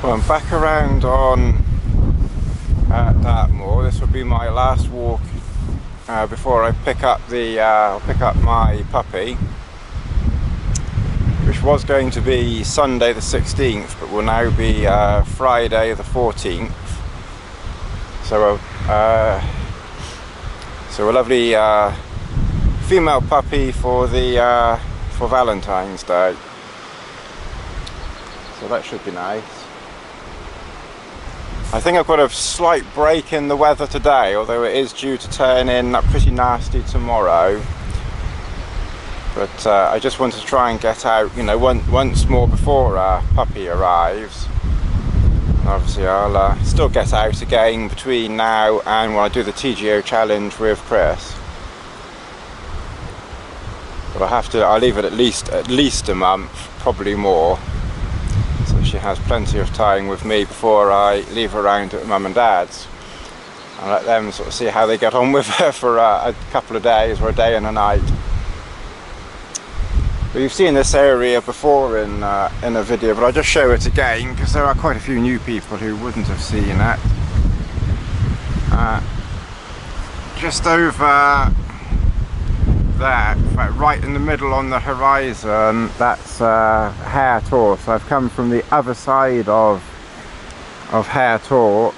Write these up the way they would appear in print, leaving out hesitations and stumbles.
Well, I'm back around on Dartmoor. This will be my last walk before I pick up my puppy, which was going to be Sunday the 16th, but will now be Friday the 14th. So a lovely female puppy for Valentine's Day. So that should be nice. I think I've got a slight break in the weather today, although it is due to turn in pretty nasty tomorrow. But I just wanted to try and get out, once more before our puppy arrives. And obviously I'll still get out again between now and when I do the TGO challenge with Chris. But I'll leave it at least a month, probably more. So she has plenty of time with me before I leave her around at Mum and Dad's, and let them sort of see how they get on with her for a couple of days or a day and a night. But you've seen this area before in a video, but I'll just show it again because there are quite a few new people who wouldn't have seen it. Just over there, in fact, right in the middle on the horizon, that's Hare Tor. So I've come from the other side of Hare Tor,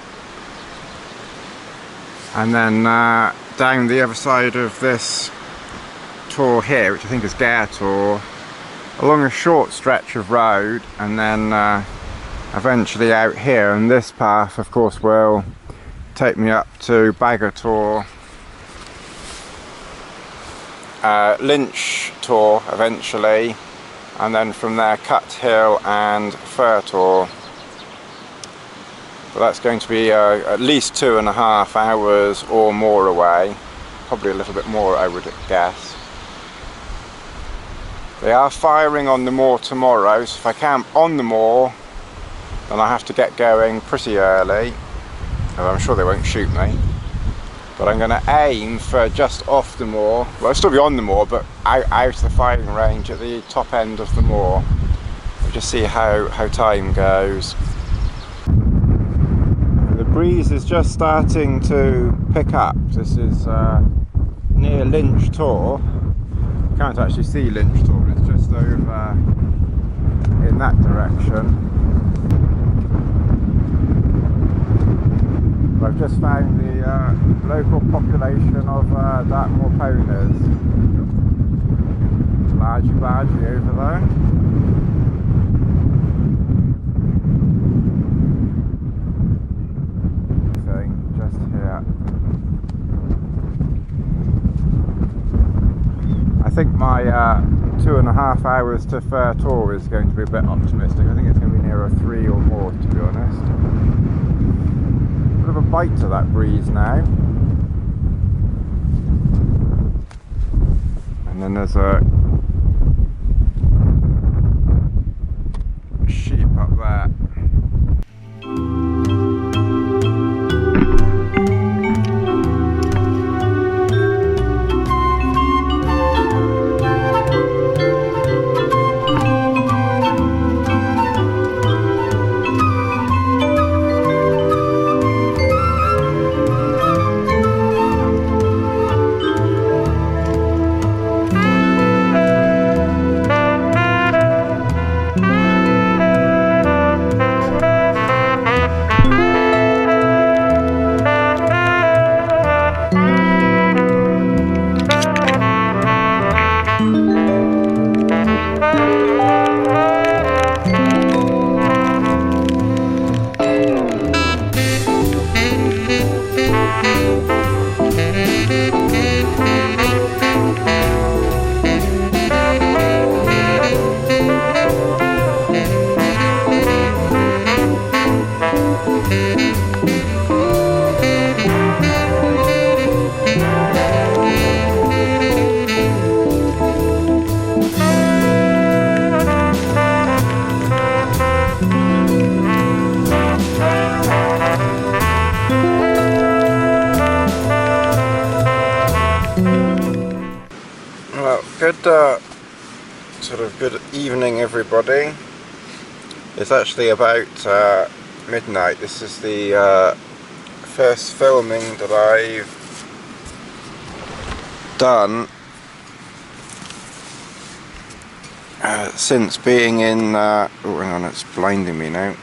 and then down the other side of this Tor here, which I think is Gare Tor, along a short stretch of road, and then eventually out here. And this path, of course, will take me up to Bagger Tor, Lynch Tor eventually, and then from there Cut Hill and Fir Tor. But that's going to be at least 2.5 hours or more away, probably a little bit more I would guess. They are firing on the moor tomorrow, so if I camp on the moor then I have to get going pretty early, although I'm sure they won't shoot me. But I'm going to aim for just off the moor. Well, I'll still be on the moor, but out of the firing range at the top end of the moor. We'll just see how time goes. The breeze is just starting to pick up. This is near Lynch Tor. You can't actually see Lynch Tor, but it's just over in that direction. I've just found the local population of Dartmoor ponies. Largy over there. Just here. I think my 2.5 hours to Fir Tor is going to be a bit optimistic. I think it's going to be nearer 3 or more, to be honest. Bit of a bite to that breeze now, and then there's a sheep up there. Good evening, everybody. It's actually about midnight. This is the first filming that I've done since being in oh hang on, it's blinding me now.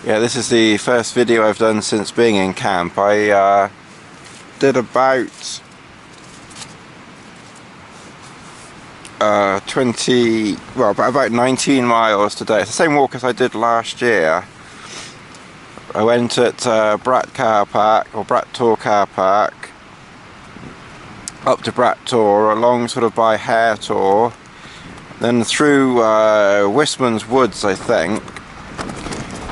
Yeah, this is the first video I've done since being in camp. I did about about 19 miles today. It's the same walk as I did last year. I went at Brat Car Park, or Brat Tor Car Park, up to Brat Tor, along sort of by Hare Tor, then through Wisman's Woods, I think,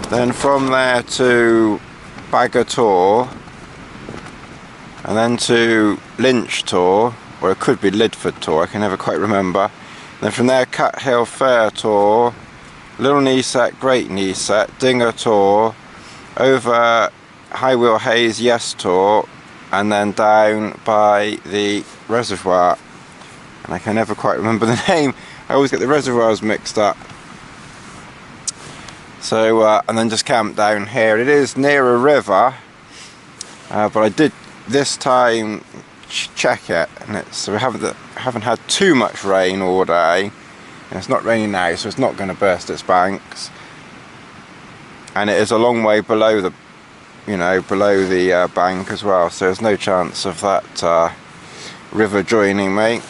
then from there to Bagger Tor, and then to Lynch Tor, or it could be Lidford Tor, I can never quite remember. Then from there, Cut Hill Fair Tor, Little Kneeset, Great Kneeset, Dinger Tor, over High Wheel Hayes Yes Tor, and then down by the reservoir. And I can never quite remember the name. I always get the reservoirs mixed up. So, and then just camp down here. It is near a river, but I did this time check it, and we haven't had too much rain all day, and it's not raining now, so it's not going to burst its banks. And it is a long way below the, below the bank as well, so there's no chance of that river joining me.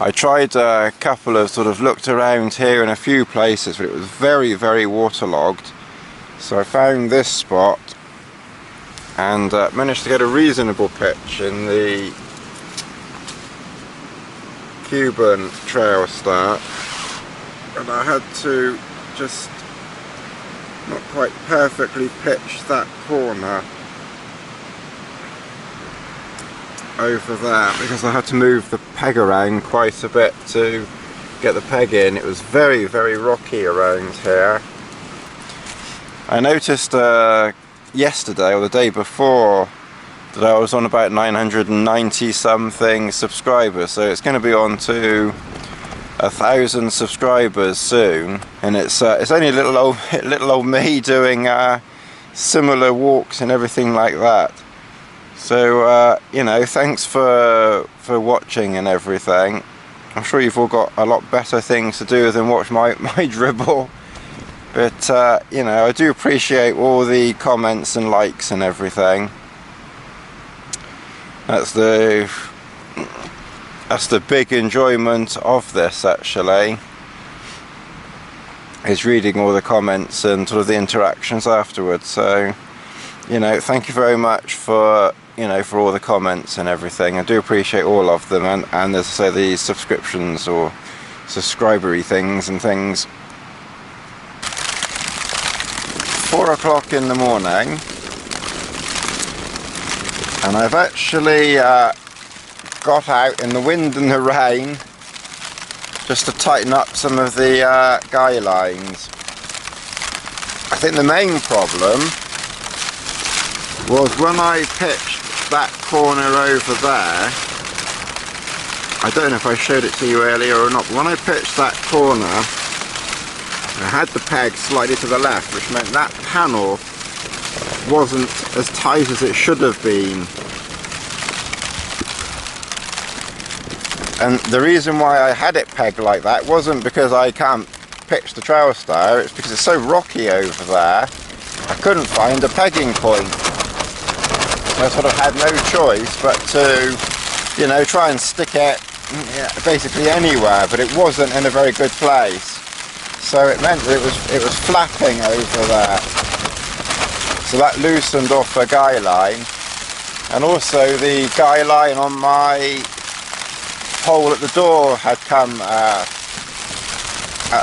I tried a couple of looked around here in a few places, but it was very, very waterlogged. So I found this spot and managed to get a reasonable pitch in the Cuben Trailstar, and I had to just not quite perfectly pitch that corner over there, because I had to move the peg around quite a bit to get the peg in. It was very, very rocky around here. I noticed yesterday or the day before that I was on about 990 something subscribers, so it's going to be on to 1,000 subscribers soon, and it's only little old me doing similar walks and everything like that. So thanks for watching and everything. I'm sure you've all got a lot better things to do than watch my dribble. But, I do appreciate all the comments and likes and everything. That's the big enjoyment of this, actually, is reading all the comments and sort of the interactions afterwards. So, thank you very much for, for all the comments and everything. I do appreciate all of them, and as I say, the subscriptions or subscribery things and things. 4 o'clock in the morning, and I've actually got out in the wind and the rain just to tighten up some of the guy lines. I think the main problem was when I pitched that corner over there. I don't know if I showed it to you earlier or not, but when I pitched that corner, I had the peg slightly to the left, which meant that panel wasn't as tight as it should have been. And the reason why I had it pegged like that wasn't because I can't pitch the Trailstar, it's because it's so rocky over there, I couldn't find a pegging point. So I sort of had no choice but to, try and stick it basically anywhere, but it wasn't in a very good place. So it meant that it was flapping over there. So that loosened off a guy line, and also the guy line on my hole at the door had come a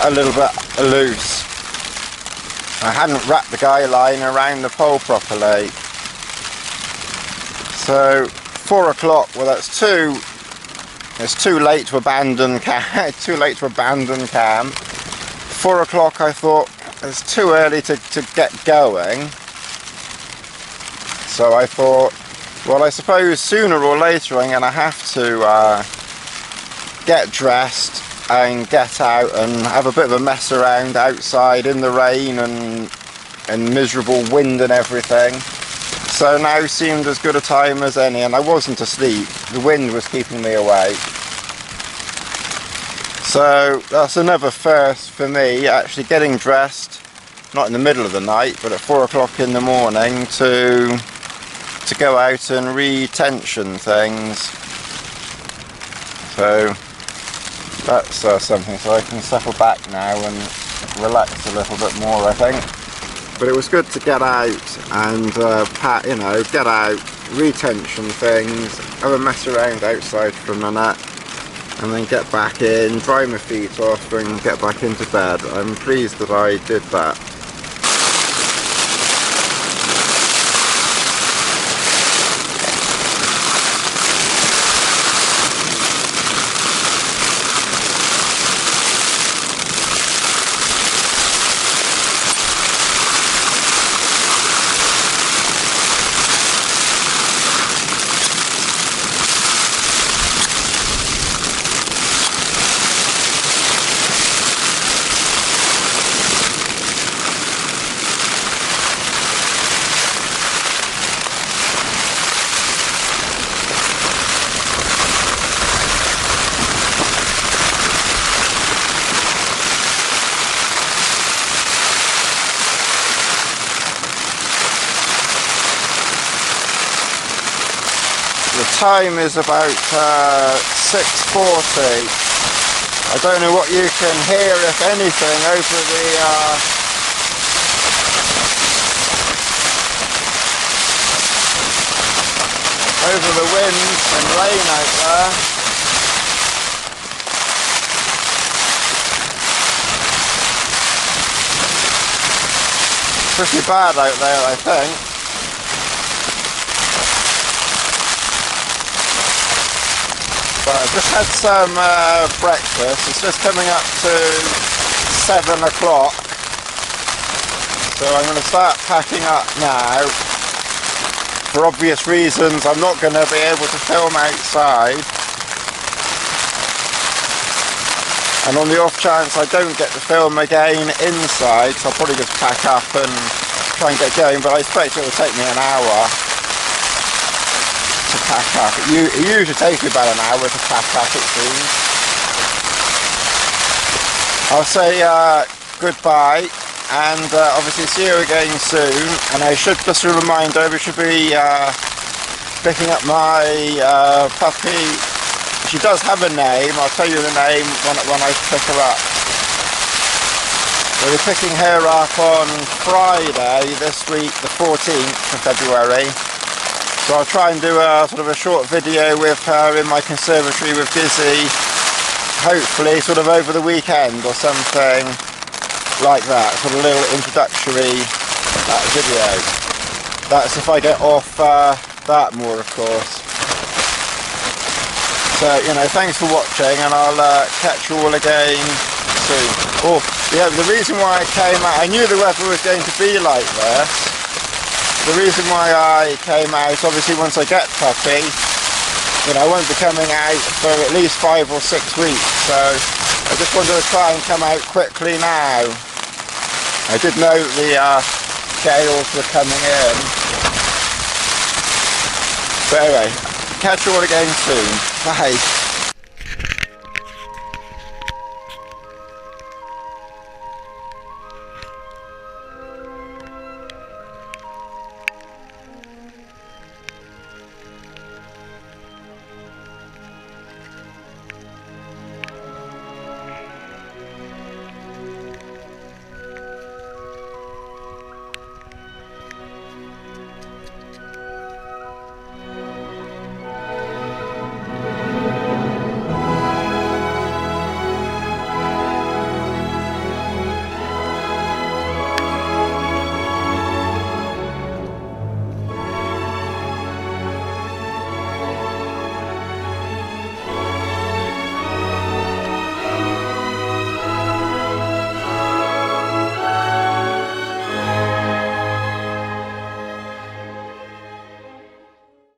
little bit loose. I hadn't wrapped the guy line around the pole properly. So 4 o'clock, well it's too late to abandon camp. Too late to abandon camp. 4 o'clock, I thought it's too early to get going. So I thought, well, I suppose sooner or later I'm going to have to get dressed and get out and have a bit of a mess around outside in the rain and and miserable wind and everything. So now seemed as good a time as any, and I wasn't asleep. The wind was keeping me awake. So that's another first for me, actually getting dressed, not in the middle of the night, but at 4 o'clock in the morning to go out and re-tension things. So that's something, so I can settle back now and relax a little bit more, I think. But it was good to get out and get out, re-tension things, have a mess around outside for a minute, and then get back in, dry my feet off and get back into bed. I'm pleased that I did that. The time is about 6:40. I don't know what you can hear, if anything, over the wind and rain out there. Pretty bad out there, I think. But I've just had some breakfast. It's just coming up to 7 o'clock. So I'm going to start packing up now. For obvious reasons, I'm not going to be able to film outside. And on the off chance I don't get to film again inside, so I'll probably just pack up and try and get going. But I expect it will take me an hour to pack up. It usually takes me about an hour to pack up, it seems. I'll say goodbye and obviously see you again soon. And I should just a reminder, we should be picking up my puppy. She does have a name. I'll tell you the name when I pick her up. We'll be picking her up on Friday this week, the 14th of February. So I'll try and do a sort of a short video with her in my conservatory with Dizzy, hopefully sort of over the weekend or something like that, sort of a little introductory video. That's if I get off Dartmoor, of course. So, you know, thanks for watching, and I'll catch you all again soon. Oh, yeah, the reason why I came out, I knew the weather was going to be like this. The reason why I came out, obviously once I get puppy, you know, I won't be coming out for at least 5 or 6 weeks, so I just wanted to try and come out quickly now. I did know the gales were coming in. But anyway, catch you all again soon. Bye.